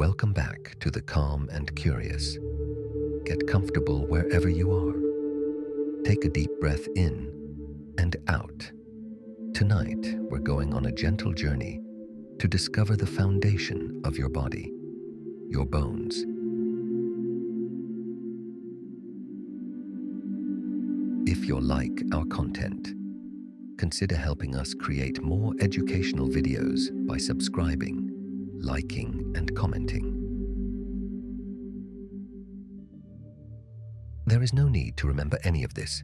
welcome back to the calm and curious. Get comfortable wherever you are. Take a deep breath in and out. Tonight, we're going on a gentle journey to discover the foundation of your body, your bones. If you like our content, consider helping us create more educational videos by subscribing, liking, and commenting. There is no need to remember any of this.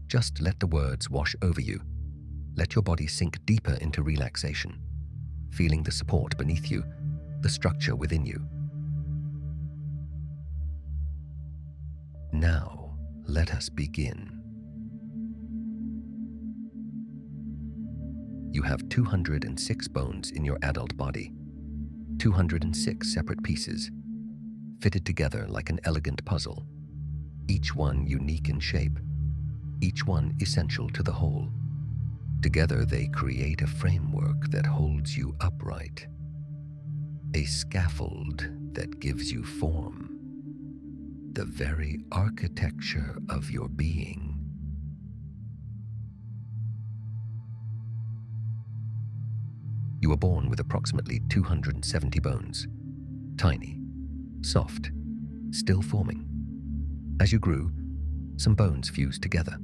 Just let the words wash over you. Let your body sink deeper into relaxation, feeling the support beneath you, the structure within you. Now, let us begin. You have 206 bones in your adult body, 206 separate pieces, fitted together like an elegant puzzle, each one unique in shape, each one essential to the whole. Together they create a framework that holds you upright, a scaffold that gives you form, the very architecture of your being. You were born with approximately 270 bones, tiny, soft, still forming. As you grew, some bones fused together,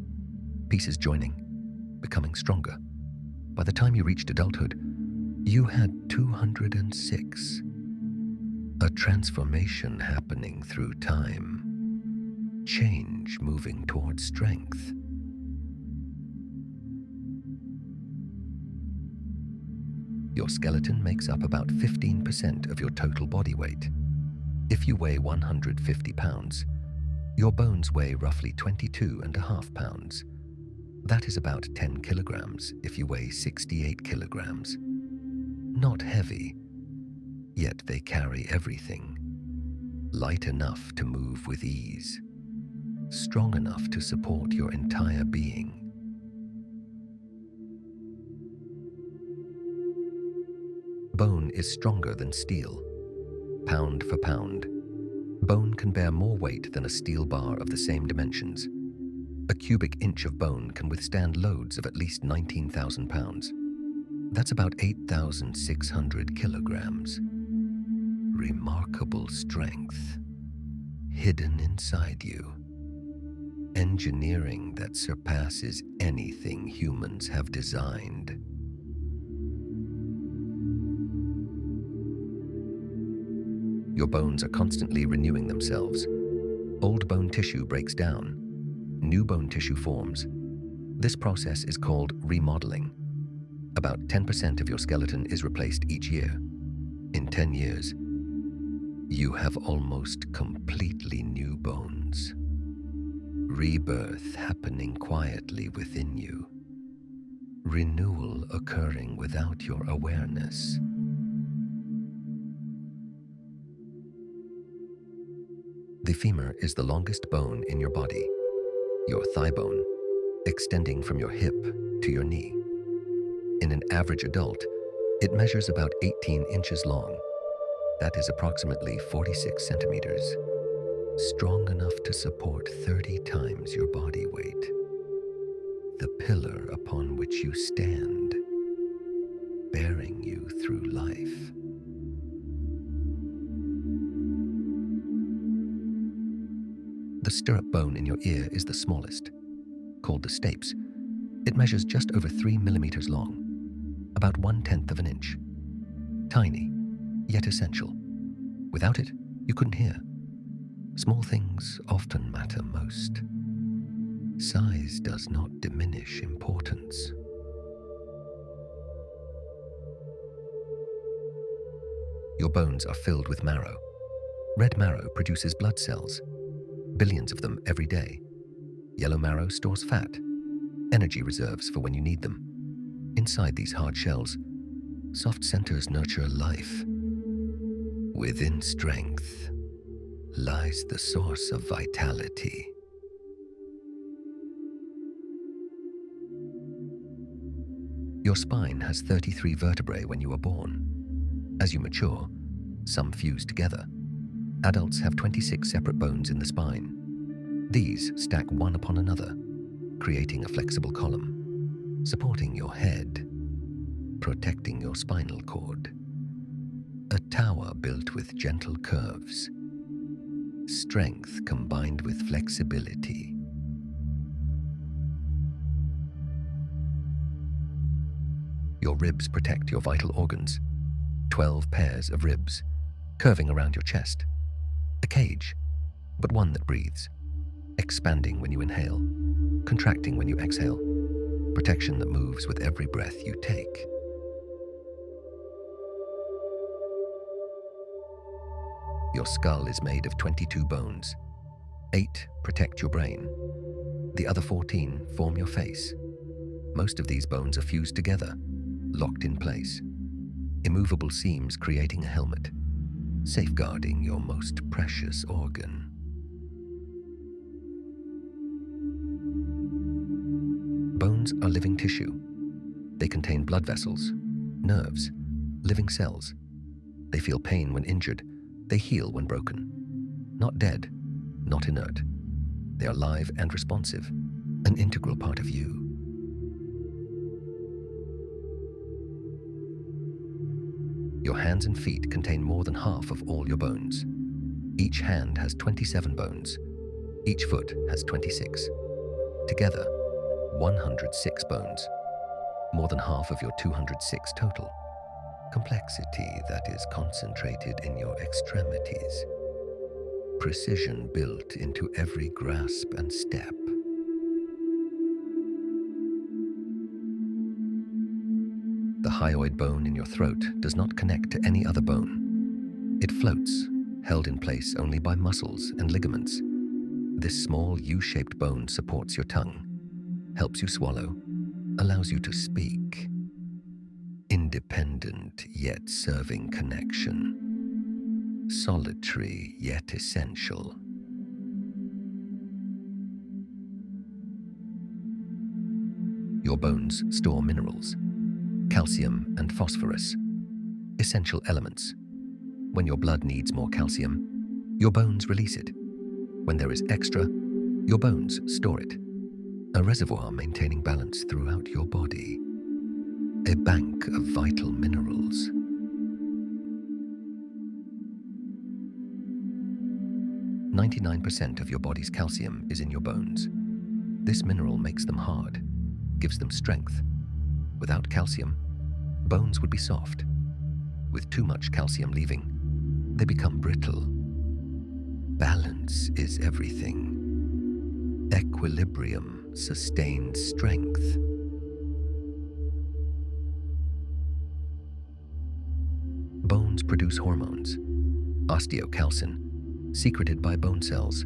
pieces joining, becoming stronger. By the time you reached adulthood, you had 206. A transformation happening through time, change moving towards strength. Your skeleton makes up about 15% of your total body weight. If you weigh 150 pounds, your bones weigh roughly 22.5 pounds. That is about 10 kilograms if you weigh 68 kilograms. Not heavy, yet they carry everything. Light enough to move with ease, strong enough to support your entire being. Bone is stronger than steel. Pound for pound, bone can bear more weight than a steel bar of the same dimensions. A cubic inch of bone can withstand loads of at least 19,000 pounds. That's about 8,600 kilograms. Remarkable strength, hidden inside you. Engineering that surpasses anything humans have designed. Your bones are constantly renewing themselves. Old bone tissue breaks down. New bone tissue forms. This process is called remodeling. About 10% of your skeleton is replaced each year. In 10 years, you have almost completely new bones. Rebirth happening quietly within you. Renewal occurring without your awareness. The femur is the longest bone in your body, your thigh bone, extending from your hip to your knee. In an average adult, it measures about 18 inches long. That is approximately 46 centimeters. Strong enough to support 30 times your body weight. The pillar upon which you stand, bearing you through life. The stirrup bone in your ear is the smallest, called the stapes. It measures just over 3 millimeters long, about 1/10 of an inch. Tiny, yet essential. Without it, you couldn't hear. Small things often matter most. Size does not diminish importance. Your bones are filled with marrow. Red marrow produces blood cells, billions of them every day. Yellow marrow stores fat, energy reserves for when you need them. Inside these hard shells, soft centers nurture life. Within strength lies the source of vitality. Your spine has 33 vertebrae when you are born. As you mature, Some fuse together. Adults have 26 separate bones in the spine. These stack one upon another, creating a flexible column, supporting your head, protecting your spinal cord. A tower built with gentle curves. Strength combined with flexibility. Your ribs protect your vital organs. 12 pairs of ribs, curving around your chest. A cage, but one that breathes. Expanding when you inhale, contracting when you exhale. Protection that moves with every breath you take. Your skull is made of 22 bones. 8 protect your brain. The other 14 form your face. Most of these bones are fused together, locked in place. Immovable seams creating a helmet, safeguarding your most precious organ. Bones are living tissue. They contain blood vessels, nerves, living cells. They feel pain when injured. They heal when broken. Not dead, not inert. They are alive and responsive, an integral part of you. Your hands and feet contain more than half of all your bones. Each hand has 27 bones. Each foot has 26. Together, 106 bones. More than half of your 206 total. Complexity that is concentrated in your extremities. Precision built into every grasp and step. The hyoid bone in your throat does not connect to any other bone. It floats, held in place only by muscles and ligaments. This small U-shaped bone supports your tongue, helps you swallow, allows you to speak. Independent yet serving connection. Solitary yet essential. Your bones store minerals, calcium and phosphorus, essential elements. When your blood needs more calcium, your bones release it. When there is extra, your bones store it. A reservoir maintaining balance throughout your body. A bank of vital minerals. "99% of your body's calcium is in your bones. This mineral makes them hard, gives them strength. Without calcium, bones would be soft. With too much calcium leaving, they become brittle. Balance is everything. Equilibrium sustains strength. Bones produce hormones. Osteocalcin, secreted by bone cells,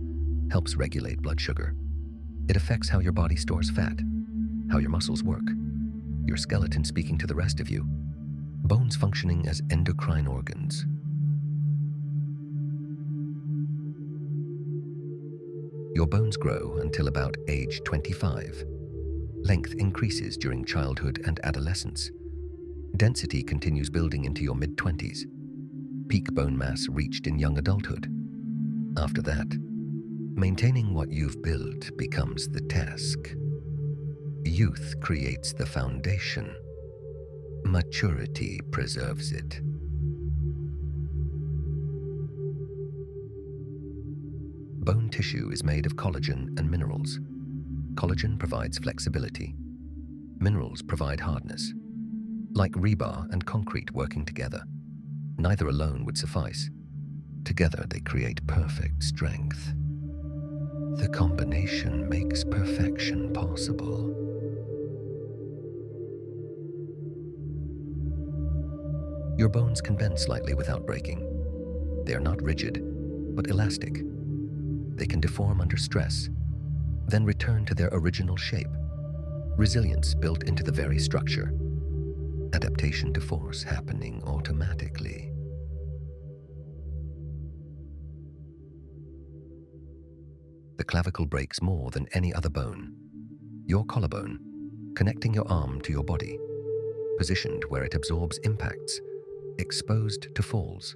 helps regulate blood sugar. It affects how your body stores fat, how your muscles work, your skeleton speaking to the rest of you, bones functioning as endocrine organs. Your bones grow until about age 25. Length increases during childhood and adolescence. Density continues building into your mid-20s. Peak bone mass reached in young adulthood. After that, maintaining what you've built becomes the task. Youth creates the foundation. Maturity preserves it. Bone tissue is made of collagen and minerals. Collagen provides flexibility. Minerals provide hardness. Like rebar and concrete working together, neither alone would suffice. Together they create perfect strength. The combination makes perfection possible. Your bones can bend slightly without breaking. They are not rigid, but elastic. They can deform under stress, then return to their original shape. Resilience built into the very structure. Adaptation to force happening automatically. The clavicle breaks more than any other bone. Your collarbone, connecting your arm to your body, positioned where it absorbs impacts, exposed to falls.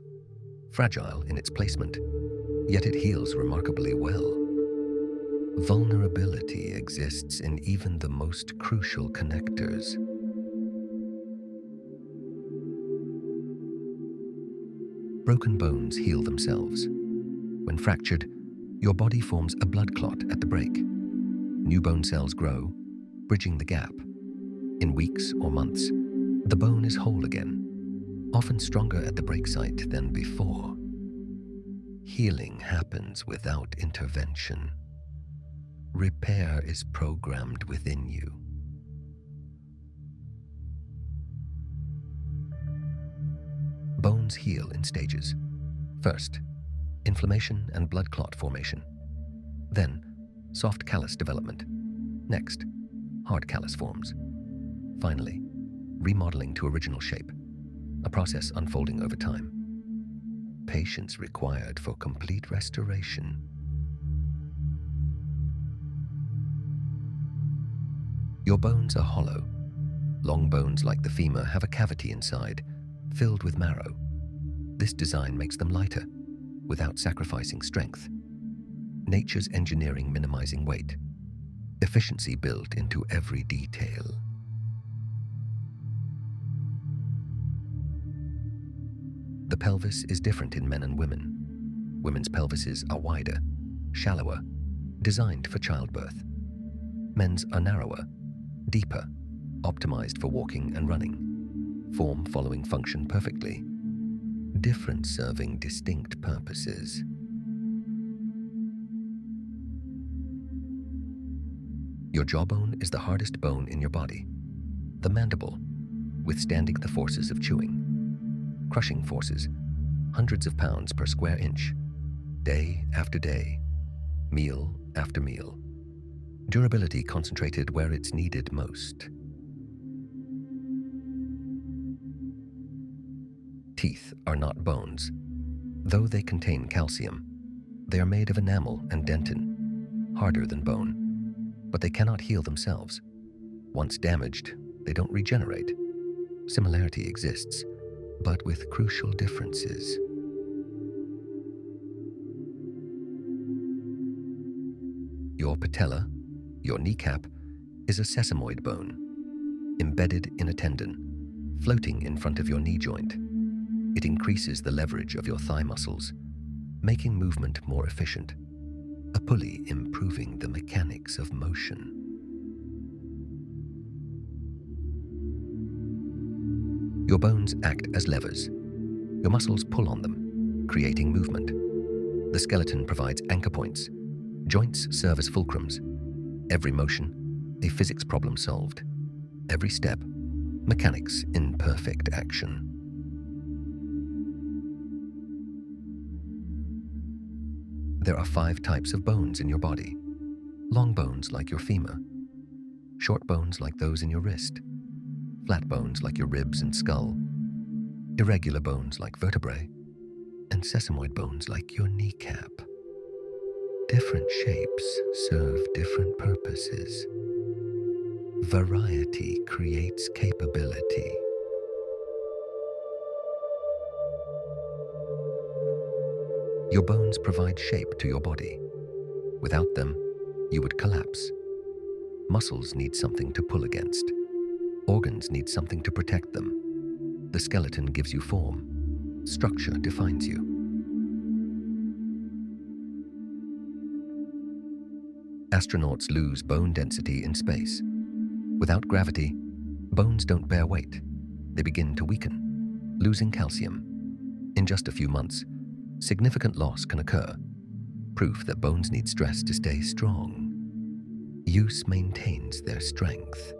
fragile in its placement, yet it heals remarkably well. Vulnerability exists in even the most crucial connectors. Broken bones heal themselves. When fractured, your body forms a blood clot at the break. New bone cells grow, bridging the gap. In weeks or months, the bone is whole again, often stronger at the break site than before. Healing happens without intervention. Repair is programmed within you. Bones heal in stages. First, inflammation and blood clot formation. Then, soft callus development. Next, hard callus forms. Finally, remodeling to original shape, a process unfolding over time. Patience required for complete restoration. Your bones are hollow. Long bones like the femur have a cavity inside, filled with marrow. This design makes them lighter, without sacrificing strength. Nature's engineering minimizing weight. Efficiency built into every detail. The pelvis is different in men and women. Women's pelvises are wider, shallower, designed for childbirth. Men's are narrower, deeper, optimized for walking and running. Form following function perfectly. Different serving distinct purposes. Your jawbone is the hardest bone in your body. The mandible, withstanding the forces of chewing. Crushing forces, hundreds of pounds per square inch, day after day, meal after meal. Durability concentrated where it's needed most. Teeth are not bones. Though they contain calcium, they are made of enamel and dentin, harder than bone, but they cannot heal themselves. Once damaged, they don't regenerate. Similarity exists, but with crucial differences. Your patella, your kneecap, is a sesamoid bone, embedded in a tendon, floating in front of your knee joint. It increases the leverage of your thigh muscles, making movement more efficient, a pulley improving the mechanics of motion. Your bones act as levers. Your muscles pull on them, creating movement. The skeleton provides anchor points. Joints serve as fulcrums. Every motion, a physics problem solved. Every step, mechanics in perfect action. There are 5 types of bones in your body. Long bones like your femur, short bones like those in your wrist, flat bones like your ribs and skull, irregular bones like vertebrae, and sesamoid bones like your kneecap. Different shapes serve different purposes. Variety creates capability. Your bones provide shape to your body. Without them, you would collapse. Muscles need something to pull against. Organs need something to protect them. The skeleton gives you form. Structure defines you. Astronauts lose bone density in space. Without gravity, bones don't bear weight. They begin to weaken, losing calcium. In just a few months, significant loss can occur, proof that bones need stress to stay strong. Use maintains their strength.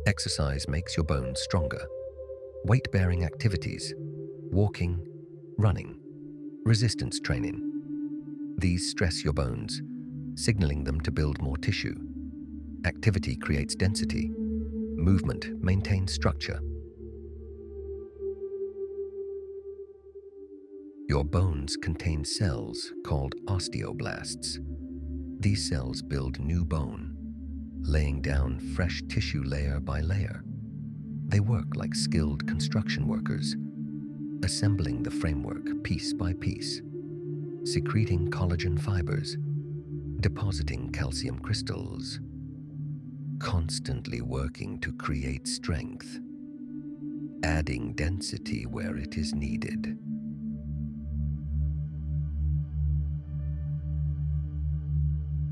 Exercise makes your bones stronger. Weight-bearing activities, walking, running, resistance training. These stress your bones, signaling them to build more tissue. Activity creates density. Movement maintains structure. Your bones contain cells called osteoblasts. These cells build new bone, laying down fresh tissue layer by layer. They work like skilled construction workers, assembling the framework piece by piece, secreting collagen fibers, depositing calcium crystals, constantly working to create strength, adding density where it is needed.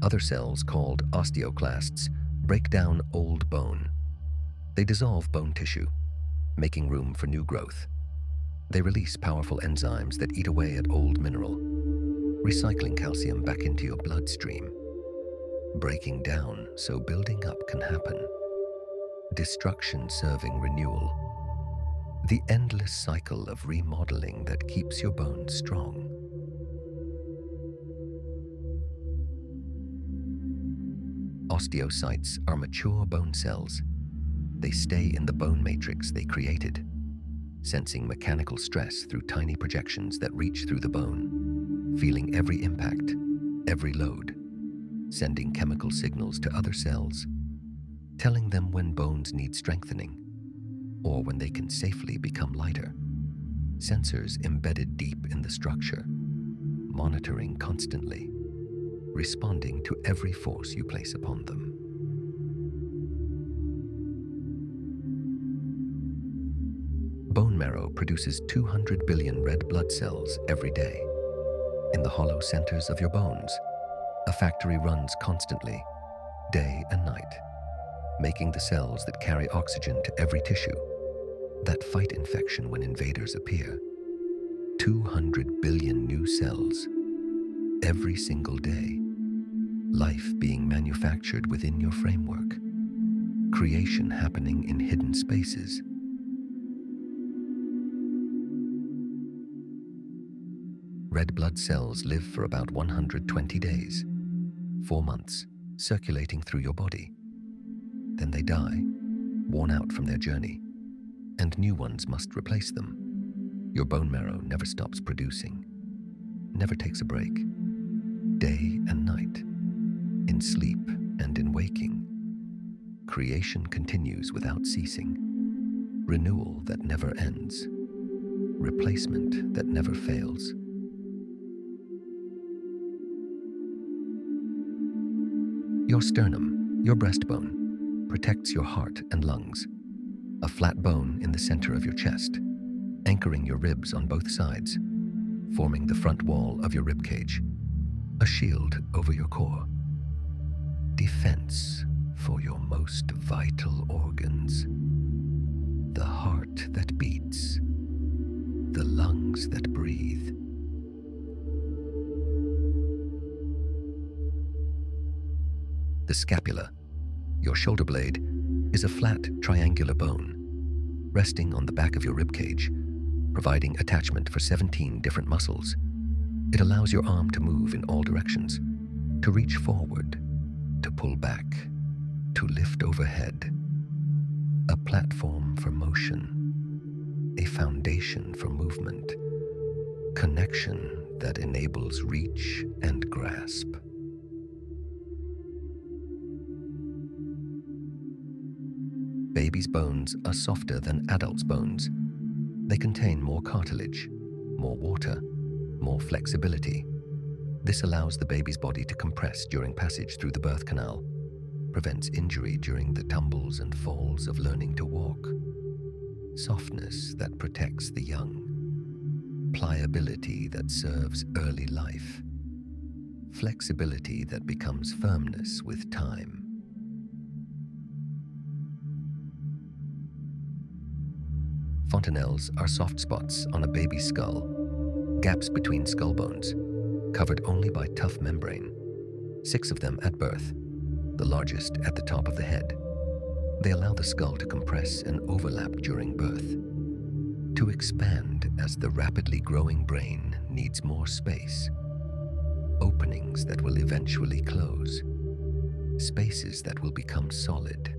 Other cells, called osteoclasts, break down old bone. They dissolve bone tissue, making room for new growth. They release powerful enzymes that eat away at old mineral, recycling calcium back into your bloodstream, breaking down so building up can happen, destruction serving renewal, the endless cycle of remodeling that keeps your bones strong. Osteocytes are mature bone cells. They stay in the bone matrix they created, sensing mechanical stress through tiny projections that reach through the bone, feeling every impact, every load, sending chemical signals to other cells, telling them when bones need strengthening or when they can safely become lighter. Sensors embedded deep in the structure, monitoring constantly, responding to every force you place upon them. Bone marrow produces 200 billion red blood cells every day. In the hollow centers of your bones, a factory runs constantly, day and night, making the cells that carry oxygen to every tissue, that fight infection when invaders appear. 200 billion new cells every single day. Life being manufactured within your framework. Creation happening in hidden spaces. Red blood cells live for about 120 days, 4 months, circulating through your body. Then they die, worn out from their journey, and new ones must replace them. Your bone marrow never stops producing, never takes a break, day and night, in sleep and in waking. Creation continues without ceasing, renewal that never ends, replacement that never fails. Your sternum, your breastbone, protects your heart and lungs. A flat bone in the center of your chest, anchoring your ribs on both sides, forming the front wall of your rib cage. A shield over your core. Defense for your most vital organs. The heart that beats, the lungs that breathe. The scapula, your shoulder blade, is a flat triangular bone, resting on the back of your rib cage, providing attachment for 17 different muscles. It allows your arm to move in all directions, to reach forward, to pull back, to lift overhead. A platform for motion, a foundation for movement, connection that enables reach and grasp. Babies' bones are softer than adults' bones. They contain more cartilage, more water, more flexibility. This allows the baby's body to compress during passage through the birth canal, prevents injury during the tumbles and falls of learning to walk. Softness that protects the young, pliability that serves early life, flexibility that becomes firmness with time. Fontanelles are soft spots on a baby's skull, gaps between skull bones, covered only by tough membrane, 6 of them at birth, the largest at the top of the head. They allow the skull to compress and overlap during birth, to expand as the rapidly growing brain needs more space, openings that will eventually close, spaces that will become solid,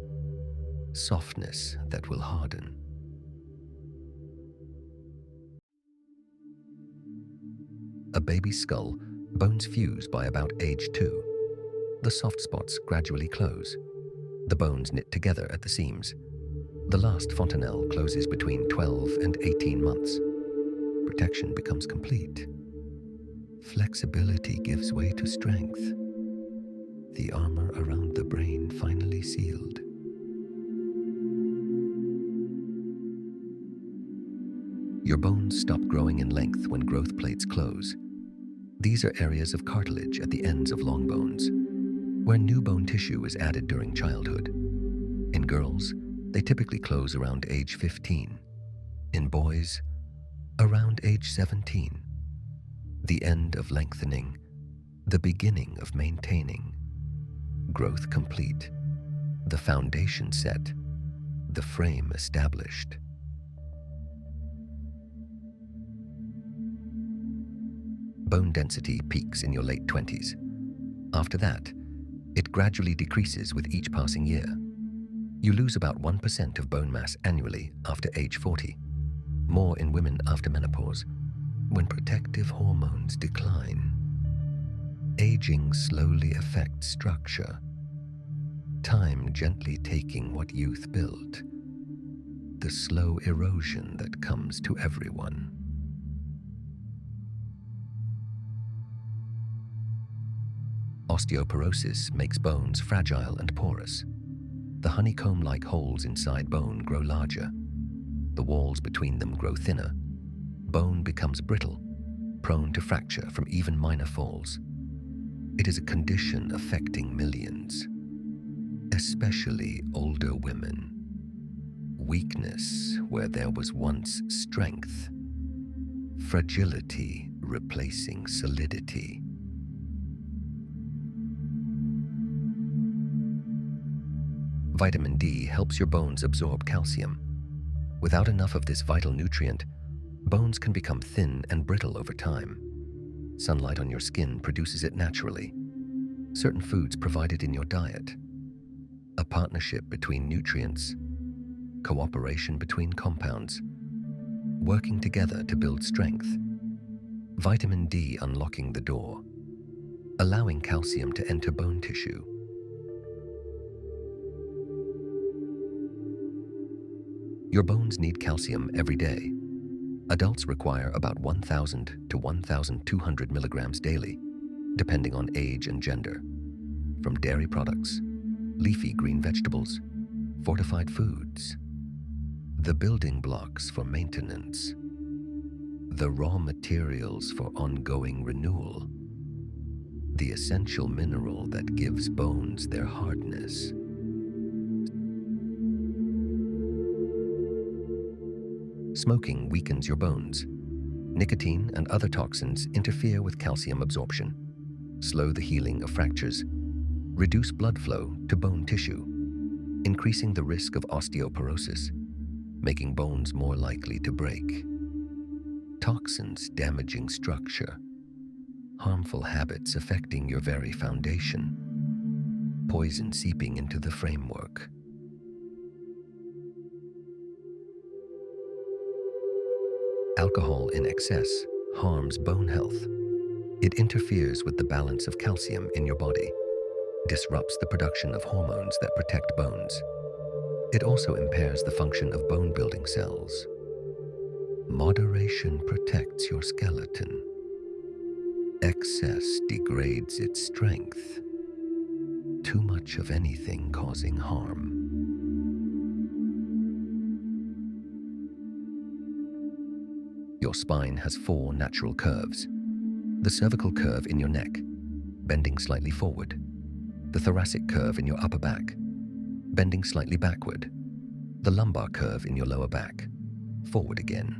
softness that will harden. A baby's skull, bones fuse by about age 2. The soft spots gradually close. The bones knit together at the seams. The last fontanelle closes between 12 and 18 months. Protection becomes complete. Flexibility gives way to strength. The armor around the brain finally sealed. Your bones stop growing in length when growth plates close. These are areas of cartilage at the ends of long bones, where new bone tissue is added during childhood. In girls, they typically close around age 15. In boys, around age 17. The end of lengthening, the beginning of maintaining. Growth complete, the foundation set, the frame established. Bone density peaks in your late 20s. After that, it gradually decreases with each passing year. You lose about 1% of bone mass annually after age 40, more in women after menopause, when protective hormones decline. Aging slowly affects structure, time gently taking what youth built, the slow erosion that comes to everyone. Osteoporosis makes bones fragile and porous. The honeycomb-like holes inside bone grow larger. The walls between them grow thinner. Bone becomes brittle, prone to fracture from even minor falls. It is a condition affecting millions, especially older women. Weakness where there was once strength. Fragility replacing solidity. Vitamin D helps your bones absorb calcium. Without enough of this vital nutrient, bones can become thin and brittle over time. Sunlight on your skin produces it naturally. Certain foods provide it in your diet. A partnership between nutrients, cooperation between compounds, working together to build strength. Vitamin D unlocking the door, allowing calcium to enter bone tissue. Your bones need calcium every day. Adults require about 1,000 to 1,200 milligrams daily, depending on age and gender. From dairy products, leafy green vegetables, fortified foods. The building blocks for maintenance. The raw materials for ongoing renewal. The essential mineral that gives bones their hardness. Smoking weakens your bones. Nicotine and other toxins interfere with calcium absorption, slow the healing of fractures, reduce blood flow to bone tissue, increasing the risk of osteoporosis, making bones more likely to break. Toxins damaging structure, harmful habits affecting your very foundation, poison seeping into the framework. Alcohol in excess harms bone health. It interferes with the balance of calcium in your body, disrupts the production of hormones that protect bones. It also impairs the function of bone-building cells. Moderation protects your skeleton. Excess degrades its strength. Too much of anything causing harm. Your spine has 4 natural curves. The cervical curve in your neck, bending slightly forward. The thoracic curve in your upper back, bending slightly backward. The lumbar curve in your lower back, forward again.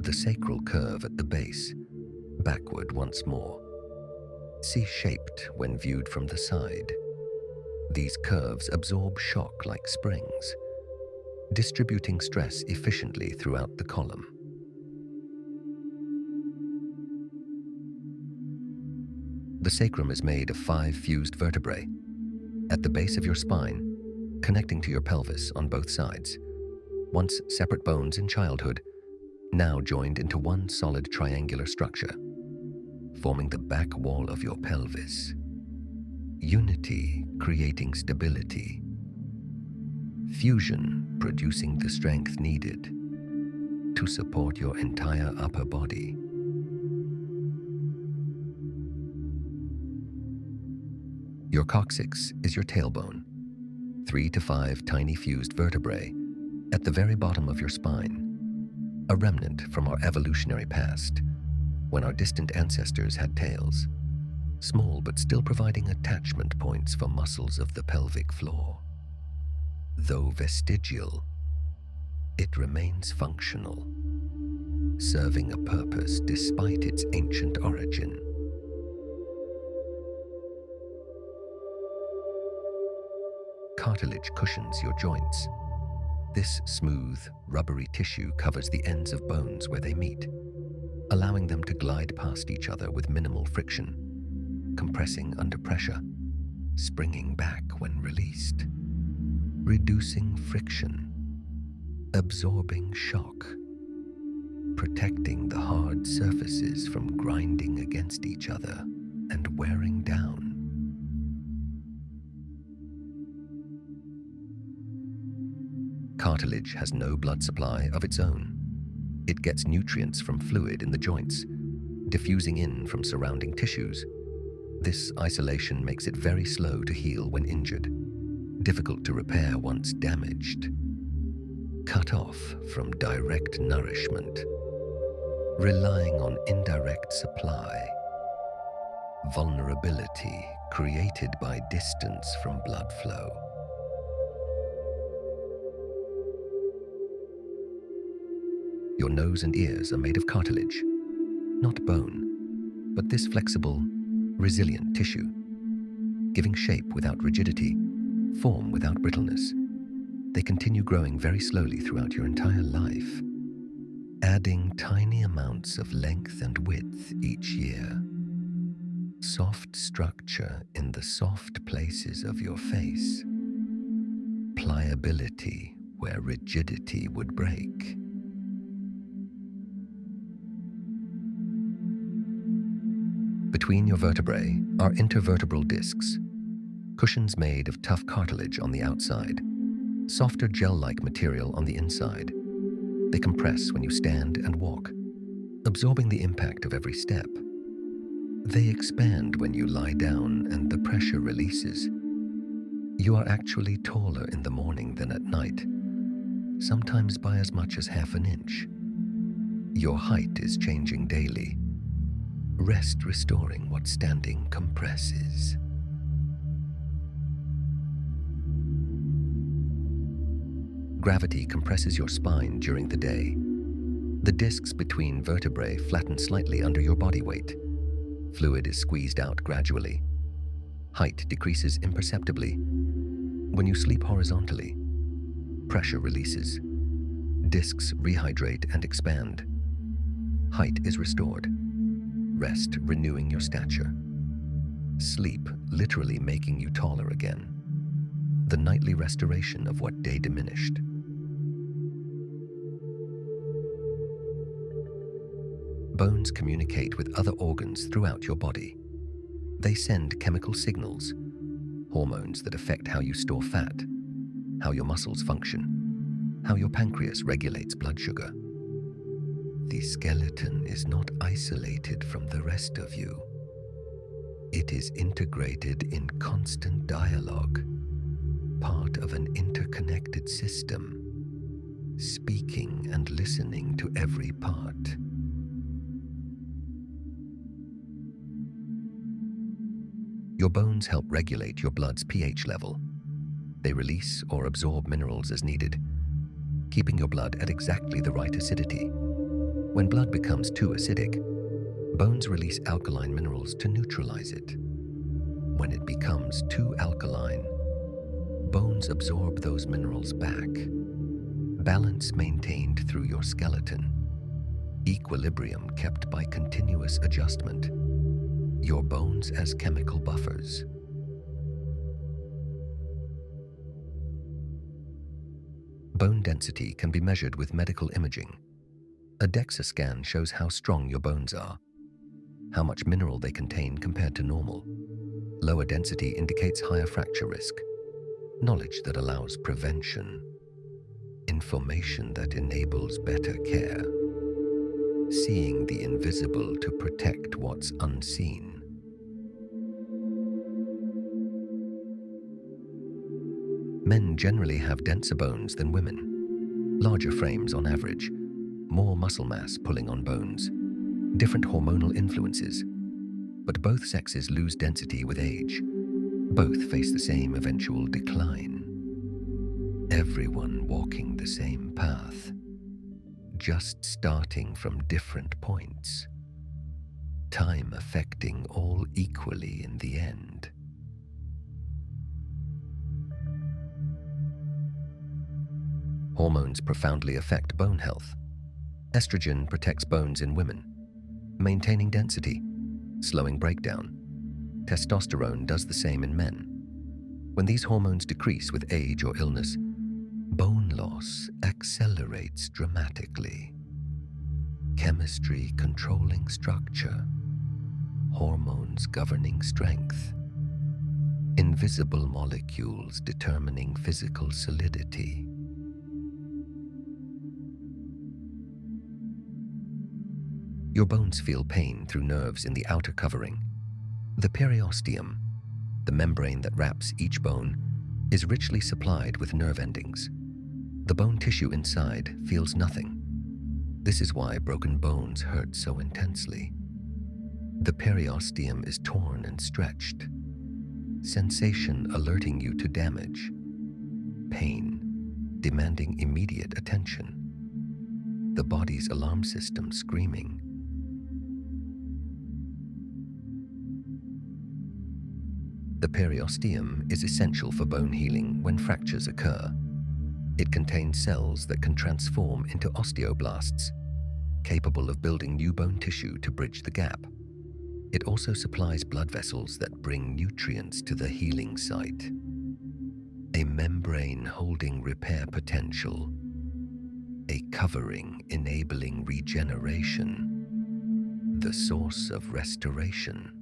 The sacral curve at the base, backward once more. C-shaped when viewed from the side. These curves absorb shock like springs, distributing stress efficiently throughout the column. The sacrum is made of 5 fused vertebrae. At the base of your spine, connecting to your pelvis on both sides. Once separate bones in childhood, now joined into one solid triangular structure, forming the back wall of your pelvis. Unity creating stability. fusion producing the strength needed to support your entire upper body. Your coccyx is your tailbone, 3 to 5 tiny fused vertebrae at the very bottom of your spine, a remnant from our evolutionary past, when our distant ancestors had tails, small but still providing attachment points for muscles of the pelvic floor. Though vestigial, it remains functional, serving a purpose despite its ancient origin. Cartilage cushions your joints. This smooth, rubbery tissue covers the ends of bones where they meet, allowing them to glide past each other with minimal friction, compressing under pressure, springing back when released, reducing friction, absorbing shock, protecting the hard surfaces from grinding against each other and wearing down. Cartilage has no blood supply of its own. It gets nutrients from fluid in the joints, diffusing in from surrounding tissues. This isolation makes it very slow to heal when injured, difficult to repair once damaged, cut off from direct nourishment, relying on indirect supply, vulnerability created by distance from blood flow. Your nose and ears are made of cartilage, not bone, but this flexible, resilient tissue, giving shape without rigidity, form without brittleness. They continue growing very slowly throughout your entire life, adding tiny amounts of length and width each year. Soft structure in the soft places of your face, pliability where rigidity would break. Between your vertebrae are intervertebral discs, cushions made of tough cartilage on the outside, softer gel-like material on the inside. They compress when you stand and walk, absorbing the impact of every step. They expand when you lie down and the pressure releases. You are actually taller in the morning than at night, sometimes by as much as half an inch. Your height is changing daily, rest restoring what standing compresses. Gravity compresses your spine during the day. The discs between vertebrae flatten slightly under your body weight. Fluid is squeezed out gradually. Height decreases imperceptibly. When you sleep horizontally, pressure releases. Discs rehydrate and expand. Height is restored. Rest renewing your stature. Sleep literally making you taller again. The nightly restoration of what day diminished. Bones communicate with other organs throughout your body. They send chemical signals, hormones that affect how you store fat, how your muscles function, how your pancreas regulates blood sugar. The skeleton is not isolated from the rest of you. It is integrated in constant dialogue, part of an interconnected system, speaking and listening to every part. Your bones help regulate your blood's pH level. They release or absorb minerals as needed, keeping your blood at exactly the right acidity. When blood becomes too acidic, bones release alkaline minerals to neutralize it. When it becomes too alkaline, bones absorb those minerals back. Balance maintained through your skeleton. Equilibrium kept by continuous adjustment. Your bones as chemical buffers. Bone density can be measured with medical imaging. A DEXA scan shows how strong your bones are, how much mineral they contain compared to normal. Lower density indicates higher fracture risk. knowledge that allows prevention, information that enables better care, seeing the invisible to protect what's unseen. Men generally have denser bones than women, larger frames on average, more muscle mass pulling on bones, different hormonal influences, but both sexes lose density with age. Both face the same eventual decline. Everyone walking the same path, just starting from different points, time affecting all equally in the end. Hormones profoundly affect bone health. Estrogen protects bones in women, maintaining density, slowing breakdown. Testosterone does the same in men. When these hormones decrease with age or illness, bone loss accelerates dramatically. Chemistry controlling structure, hormones governing strength, invisible molecules determining physical solidity. Your bones feel pain through nerves in the outer covering. The periosteum, the membrane that wraps each bone, is richly supplied with nerve endings. The bone tissue inside feels nothing. This is why broken bones hurt so intensely. The periosteum is torn and stretched, sensation alerting you to damage, pain demanding immediate attention, the body's alarm system screaming. The periosteum is essential for bone healing when fractures occur. It contains cells that can transform into osteoblasts, capable of building new bone tissue to bridge the gap. It also supplies blood vessels that bring nutrients to the healing site. A membrane holding repair potential, a covering enabling regeneration, the source of restoration.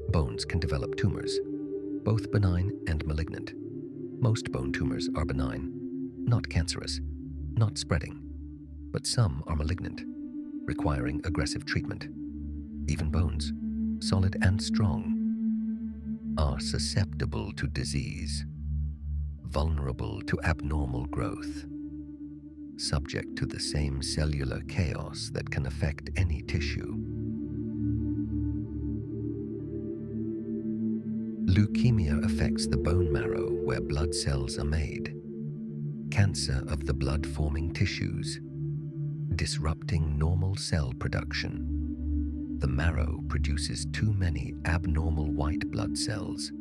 Bones can develop tumors, both benign and malignant. Most bone tumors are benign, not cancerous, not spreading, but some are malignant, requiring aggressive treatment. Even bones, solid and strong, are susceptible to disease, vulnerable to abnormal growth, subject to the same cellular chaos that can affect any tissue. Leukemia affects the bone marrow where blood cells are made. Cancer of the blood-forming tissues, disrupting normal cell production. The marrow produces too many abnormal white blood cells,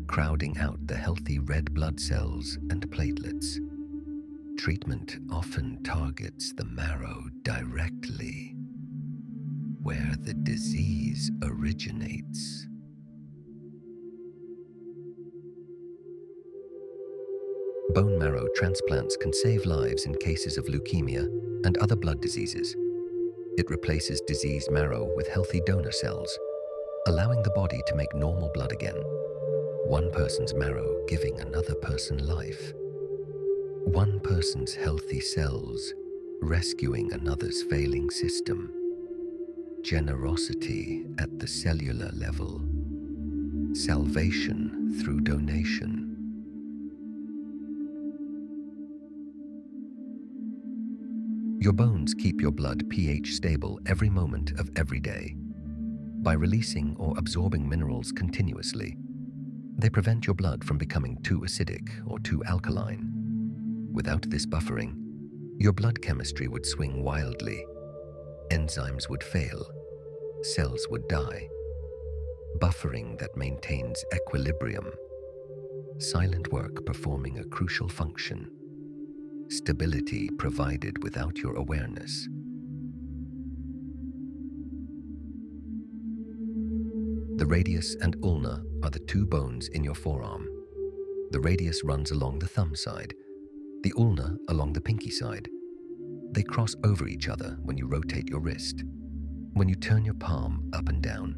crowding out the healthy red blood cells and platelets. Treatment often targets the marrow directly, where the disease originates. Bone marrow transplants can save lives in cases of leukemia and other blood diseases. It replaces diseased marrow with healthy donor cells, allowing the body to make normal blood again. One person's marrow giving another person life. One person's healthy cells rescuing another's failing system. Generosity at the cellular level. Salvation through donation. Your bones keep your blood pH stable every moment of every day. By releasing or absorbing minerals continuously, they prevent your blood from becoming too acidic or too alkaline. Without this buffering, your blood chemistry would swing wildly. Enzymes would fail, cells would die. Buffering that maintains equilibrium. Silent work performing a crucial function. Stability provided without your awareness. The radius and ulna are the two bones in your forearm. The radius runs along the thumb side, the ulna along the pinky side. They cross over each other when you rotate your wrist. when you turn your palm up and down.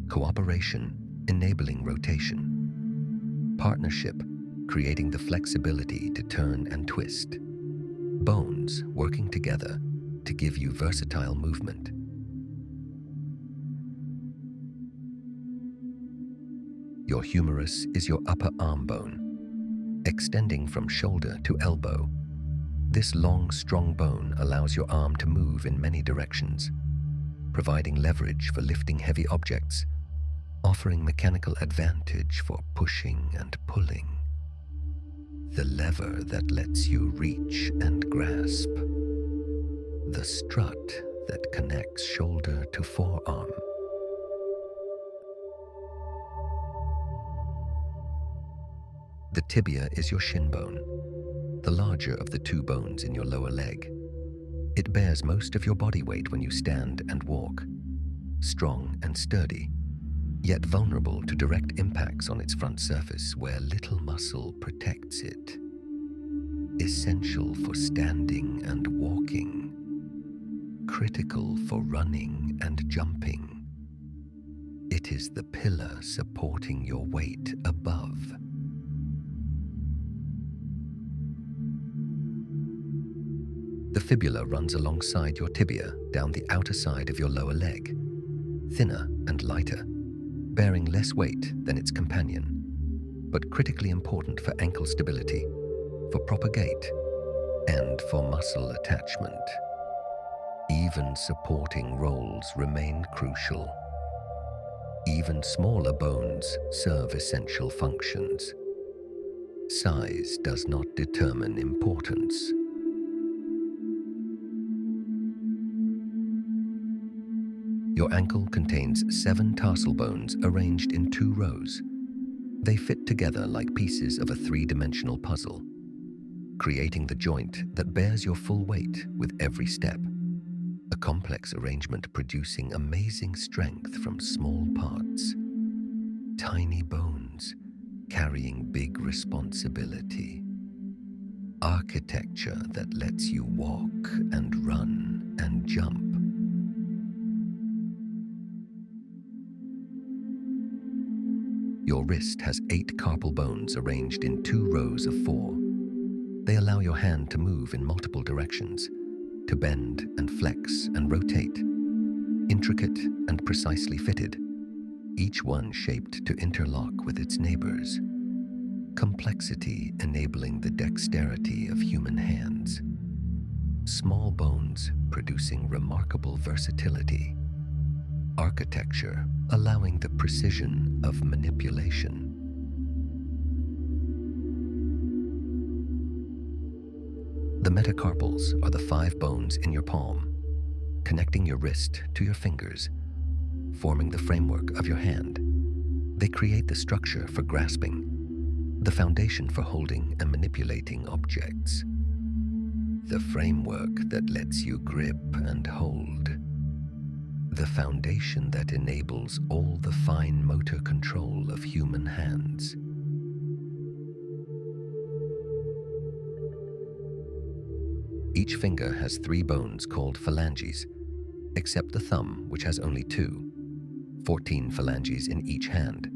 Cooperation, enabling rotation. Partnership, creating the flexibility to turn and twist. Bones working together to give you versatile movement. Your humerus is your upper arm bone, extending from shoulder to elbow. This long, strong bone allows your arm to move in many directions, providing leverage for lifting heavy objects, offering mechanical advantage for pushing and pulling. The lever that lets you reach and grasp. The strut that connects shoulder to forearm. The tibia is your shin bone, the larger of the two bones in your lower leg. It bears most of your body weight when you stand and walk. Strong and sturdy, yet vulnerable to direct impacts on its front surface where little muscle protects it. Essential for standing and walking. Critical for running and jumping. It is the pillar supporting your weight above. The fibula runs alongside your tibia down the outer side of your lower leg, thinner and lighter, bearing less weight than its companion, but critically important for ankle stability, for proper gait, and for muscle attachment. Even supporting roles remain crucial. Even smaller bones serve essential functions. Size does not determine importance. Your ankle contains 7 tarsal bones arranged in 2 rows. They fit together like pieces of a 3-dimensional puzzle, creating the joint that bears your full weight with every step. A complex arrangement producing amazing strength from small parts. Tiny bones carrying big responsibility. Architecture that lets you walk and run and jump. Your wrist has 8 carpal bones arranged in 2 rows of 4. They allow your hand to move in multiple directions, to bend and flex and rotate. Intricate and precisely fitted, each one shaped to interlock with its neighbors. Complexity enabling the dexterity of human hands. Small bones producing remarkable versatility. Architecture allowing the precision of manipulation. The metacarpals are the 5 bones in your palm, connecting your wrist to your fingers, forming the framework of your hand. They create the structure for grasping, the foundation for holding and manipulating objects. The framework that lets you grip and hold. The foundation that enables all the fine motor control of human hands. Each finger has 3 bones called phalanges, except the thumb, which has only 2. 14 phalanges in each hand.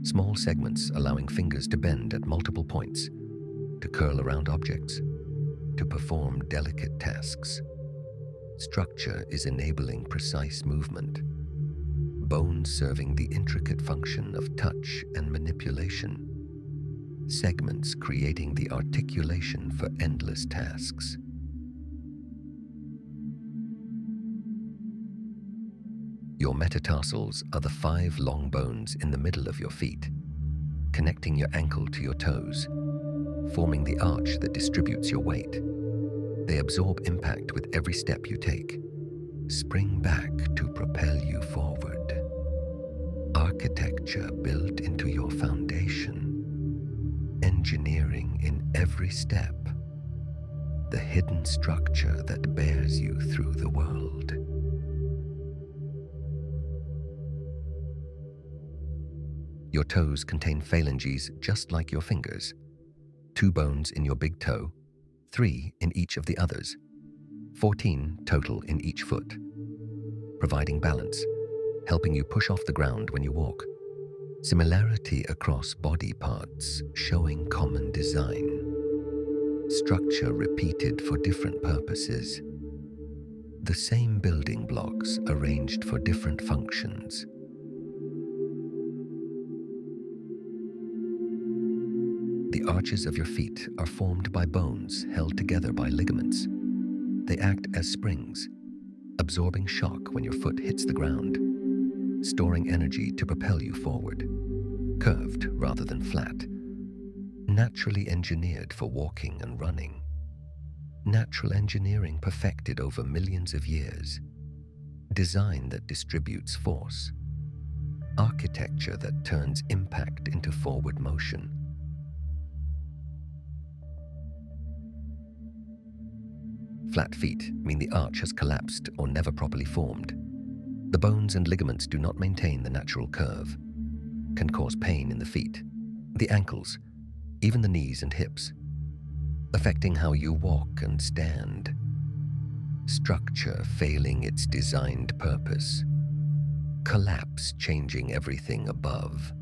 Small segments allowing fingers to bend at multiple points, to curl around objects, to perform delicate tasks. Structure is enabling precise movement. Bones serving the intricate function of touch and manipulation. Segments creating the articulation for endless tasks. Your metatarsals are the 5 long bones in the middle of your feet, connecting your ankle to your toes, forming the arch that distributes your weight. They absorb impact with every step you take. Spring back to propel you forward. Architecture built into your foundation. Engineering in every step. The hidden structure that bears you through the world. Your toes contain phalanges just like your fingers. 2 bones in your big toe, 3 in each of the others. 14 total in each foot. providing balance, helping you push off the ground when you walk. Similarity across body parts, showing common design. Structure repeated for different purposes. The same building blocks arranged for different functions. The arches of your feet are formed by bones held together by ligaments. They act as springs, absorbing shock when your foot hits the ground, storing energy to propel you forward, curved rather than flat, naturally engineered for walking and running. Natural engineering perfected over millions of years. Design that distributes force. Architecture that turns impact into forward motion. Flat feet mean the arch has collapsed or never properly formed. The bones and ligaments do not maintain the natural curve, can cause pain in the feet, the ankles, even the knees and hips, affecting how you walk and stand. Structure failing its designed purpose. Collapse changing everything above.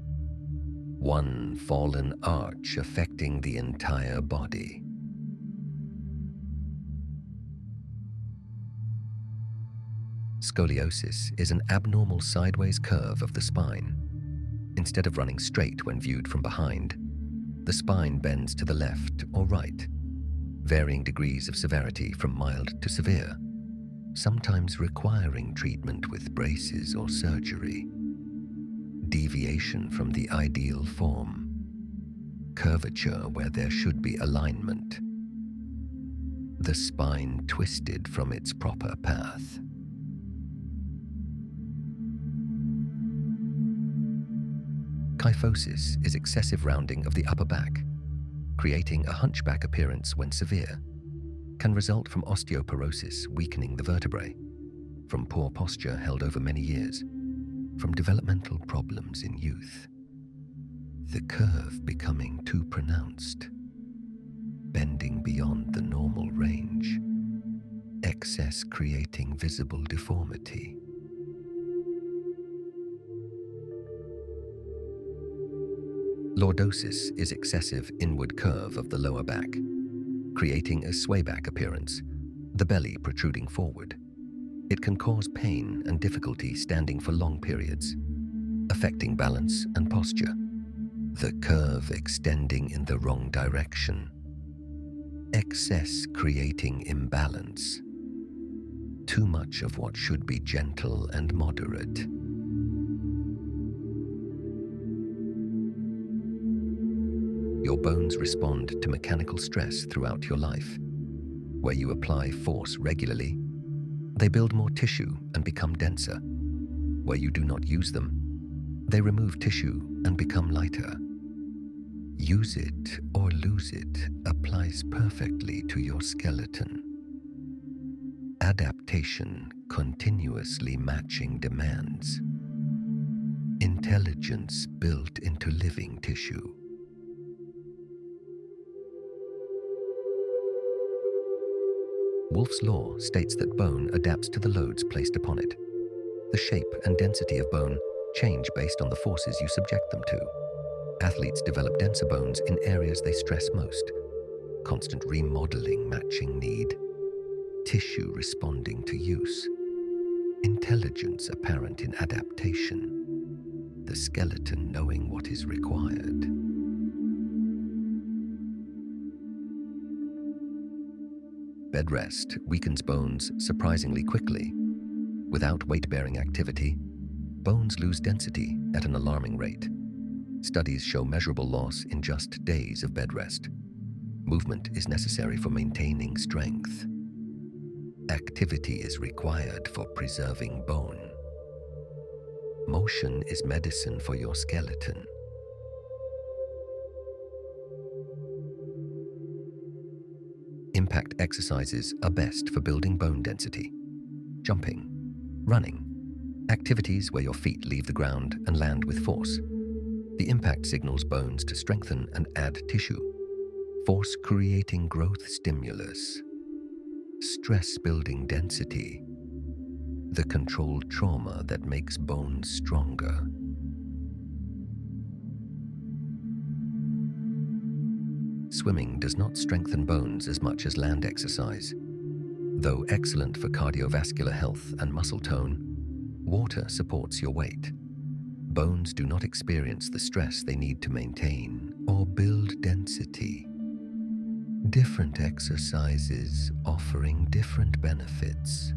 One fallen arch affecting the entire body. Scoliosis is an abnormal sideways curve of the spine. Instead of running straight when viewed from behind, the spine bends to the left or right, varying degrees of severity from mild to severe, sometimes requiring treatment with braces or surgery. Deviation from the ideal form. Curvature where there should be alignment. The spine twisted from its proper path. Kyphosis is excessive rounding of the upper back, creating a hunchback appearance when severe. Can result from osteoporosis weakening the vertebrae, from poor posture held over many years, from developmental problems in youth. The curve becoming too pronounced, bending beyond the normal range, excess creating visible deformity. Lordosis is excessive inward curve of the lower back, creating a swayback appearance, the belly protruding forward. It can cause pain and difficulty standing for long periods, affecting balance and posture. The curve extending in the wrong direction. Excess creating imbalance. Too much of what should be gentle and moderate. Your bones respond to mechanical stress throughout your life. Where you apply force regularly, they build more tissue and become denser. Where you do not use them, they remove tissue and become lighter. Use it or lose it applies perfectly to your skeleton. Adaptation continuously matching demands. Intelligence built into living tissue. Wolff's law states that bone adapts to the loads placed upon it. The shape and density of bone change based on the forces you subject them to. Athletes develop denser bones in areas they stress most. Constant remodeling matching need. Tissue responding to use. Intelligence apparent in adaptation. The skeleton knowing what is required. Bed rest weakens bones surprisingly quickly. Without weight-bearing activity, bones lose density at an alarming rate. Studies show measurable loss in just days of bed rest. Movement is necessary for maintaining strength. Activity is required for preserving bone. Motion is medicine for your skeleton. Impact exercises are best for building bone density. Jumping, running, activities where your feet leave the ground and land with force. The impact signals bones to strengthen and add tissue. Force creating growth stimulus. Stress building density. the controlled trauma that makes bones stronger. Swimming does not strengthen bones as much as land exercise. Though excellent for cardiovascular health and muscle tone, water supports your weight. Bones do not experience the stress they need to maintain or build density. Different exercises offering different benefits.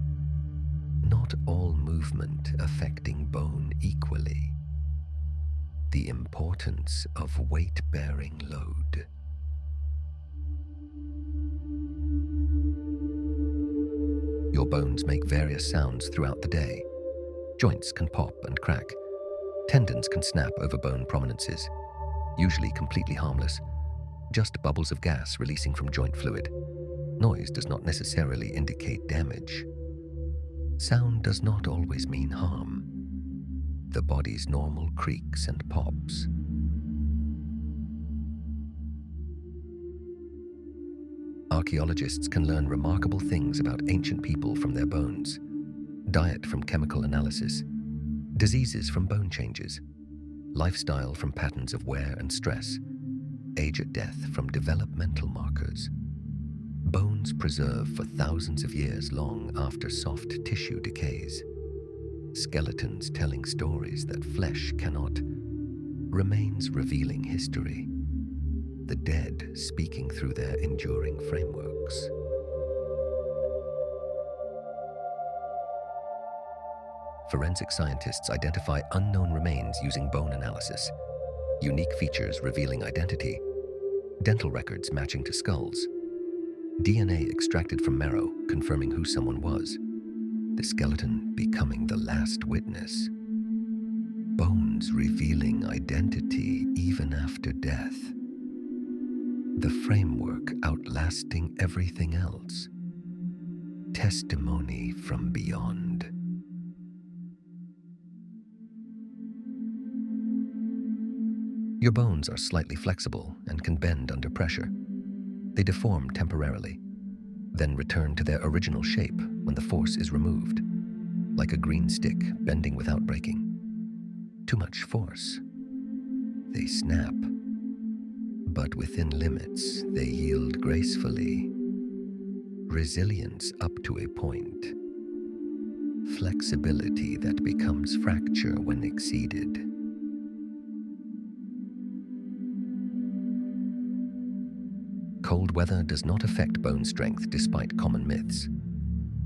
Not all movement affecting bone equally. The importance of weight-bearing load. Your bones make various sounds throughout the day. Joints can pop and crack. Tendons can snap over bone prominences, usually completely harmless, just bubbles of gas releasing from joint fluid. Noise does not necessarily indicate damage. Sound does not always mean harm. The body's normal creaks and pops. Archaeologists can learn remarkable things about ancient people from their bones. Diet from chemical analysis. Diseases from bone changes. Lifestyle from patterns of wear and stress. Age at death from developmental markers. Bones preserve for thousands of years long after soft tissue decays. Skeletons telling stories that flesh cannot. Remains revealing history. The dead speaking through their enduring frameworks. Forensic scientists identify unknown remains using bone analysis, unique features revealing identity, dental records matching to skulls, DNA extracted from marrow confirming who someone was, the skeleton becoming the last witness, bones revealing identity even after death, the framework outlasting everything else, testimony from beyond. Your bones are slightly flexible and can bend under pressure. They deform temporarily, then return to their original shape when the force is removed, like a green stick bending without breaking. Too much force. They snap. But within limits, they yield gracefully. Resilience up to a point. Flexibility that becomes fracture when exceeded. Cold weather does not affect bone strength despite common myths.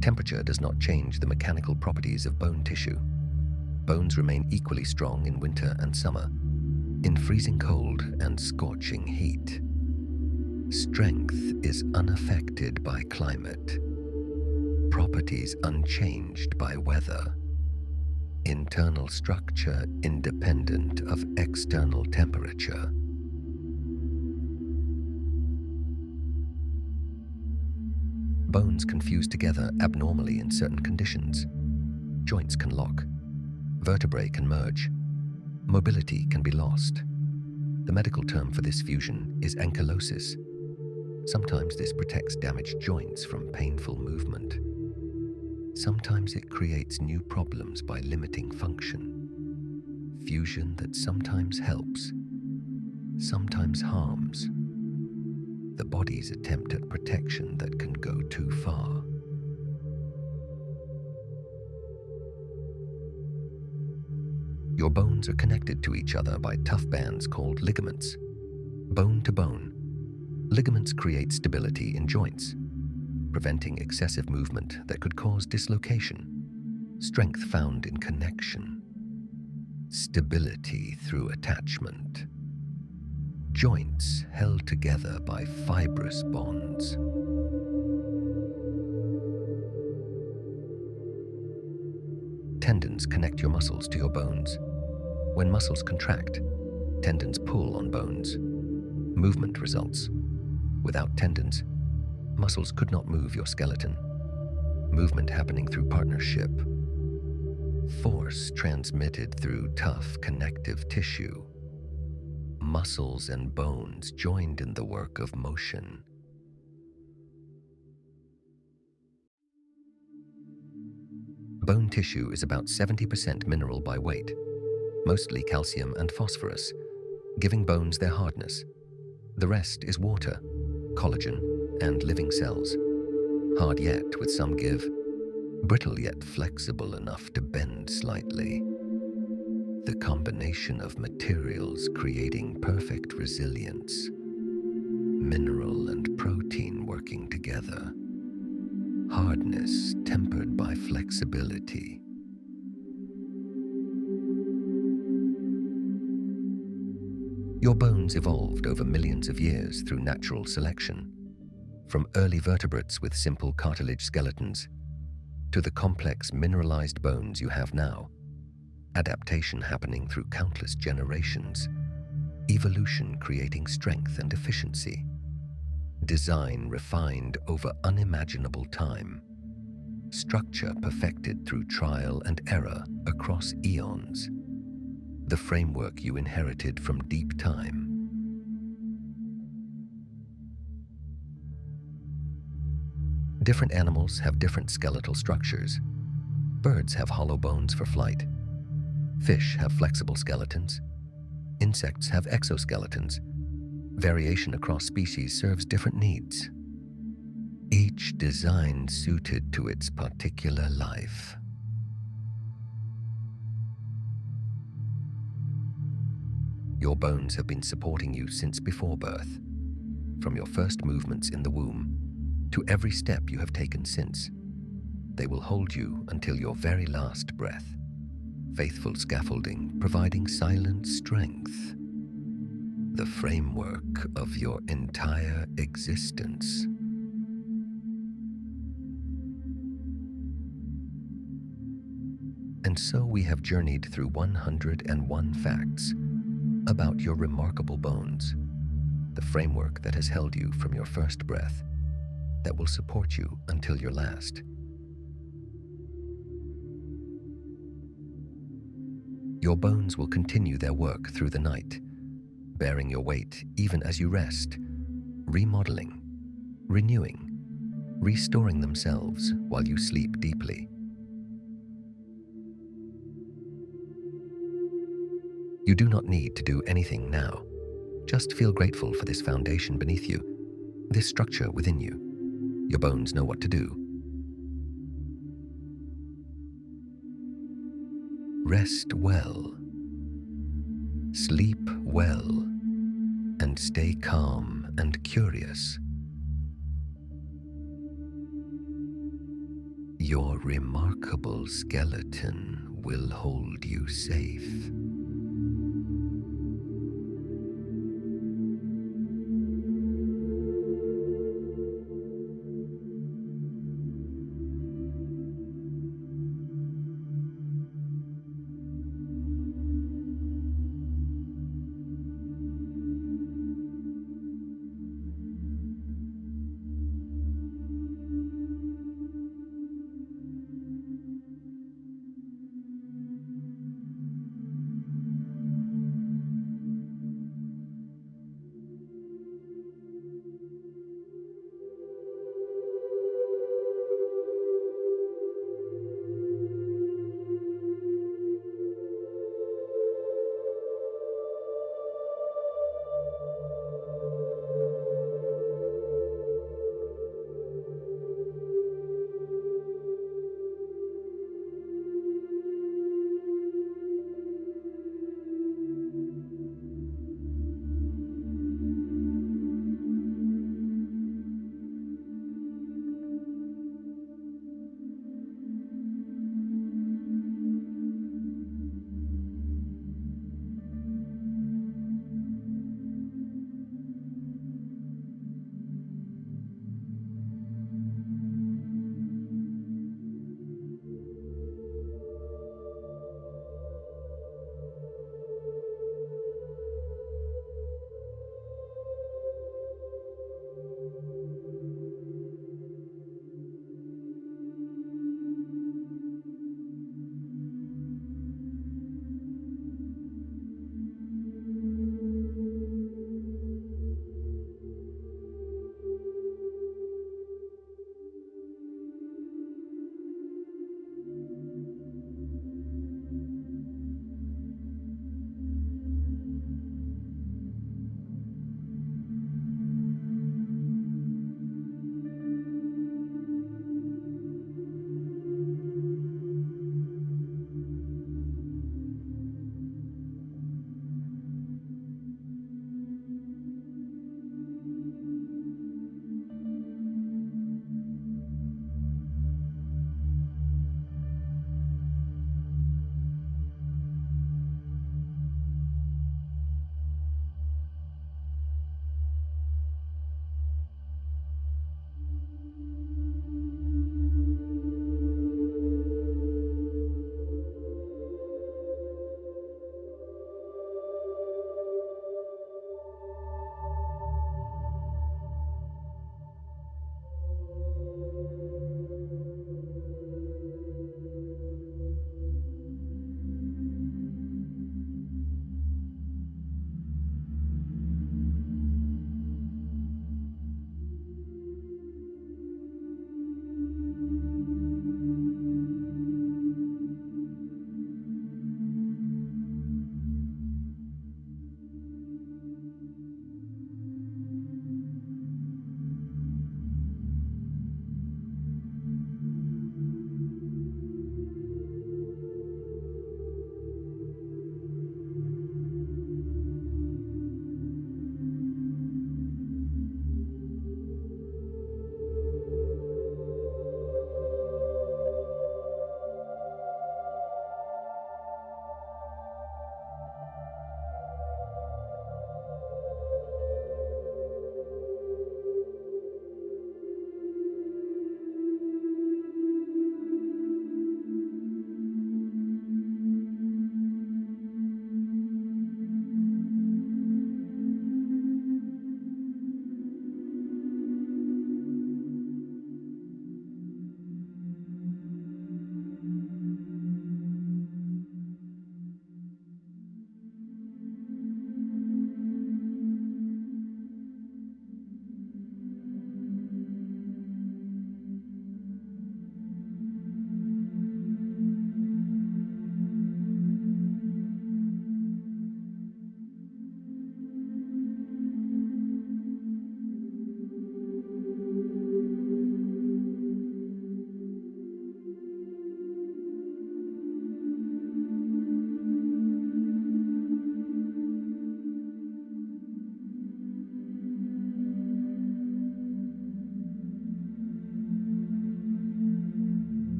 Temperature does not change the mechanical properties of bone tissue. Bones remain equally strong in winter and summer, in freezing cold and scorching heat. Strength is unaffected by climate. Properties unchanged by weather. Internal structure independent of external temperature. Bones can fuse together abnormally in certain conditions. Joints can lock. Vertebrae can merge. Mobility can be lost. The medical term for this fusion is ankylosis. Sometimes this protects damaged joints from painful movement. Sometimes it creates new problems by limiting function. Fusion that sometimes helps, sometimes harms. The body's attempt at protection that can go too far. Your bones are connected to each other by tough bands called ligaments. Bone to bone, ligaments create stability in joints, preventing excessive movement that could cause dislocation. Strength found in connection. Stability through attachment. Joints held together by fibrous bonds. Tendons connect your muscles to your bones. When muscles contract, tendons pull on bones. Movement results. Without tendons, muscles could not move your skeleton. Movement happening through partnership. Force transmitted through tough connective tissue. Muscles and bones joined in the work of motion. Bone tissue is about 70% mineral by weight, mostly calcium and phosphorus, giving bones their hardness. The rest is water, collagen, and living cells. Hard yet with some give, brittle yet flexible enough to bend slightly. The combination of materials creating perfect resilience, mineral and protein working together, hardness tempered by flexibility. Your bones evolved over millions of years through natural selection, from early vertebrates with simple cartilage skeletons to the complex mineralized bones you have now. Adaptation happening through countless generations, evolution creating strength and efficiency, design refined over unimaginable time, structure perfected through trial and error across eons, the framework you inherited from deep time. Different animals have different skeletal structures. Birds have hollow bones for flight. Fish have flexible skeletons. Insects have exoskeletons. Variation across species serves different needs, each design suited to its particular life. Your bones have been supporting you since before birth, from your first movements in the womb to every step you have taken since. They will hold you until your very last breath. Faithful scaffolding providing silent strength, the framework of your entire existence. And so we have journeyed through 101 facts about your remarkable bones, the framework that has held you from your first breath, that will support you until your last. Your bones will continue their work through the night, bearing your weight even as you rest, remodeling, renewing, restoring themselves while you sleep deeply. You do not need to do anything now. Just feel grateful for this foundation beneath you, this structure within you. Your bones know what to do. Rest well, sleep well, and stay calm and curious. Your remarkable skeleton will hold you safe.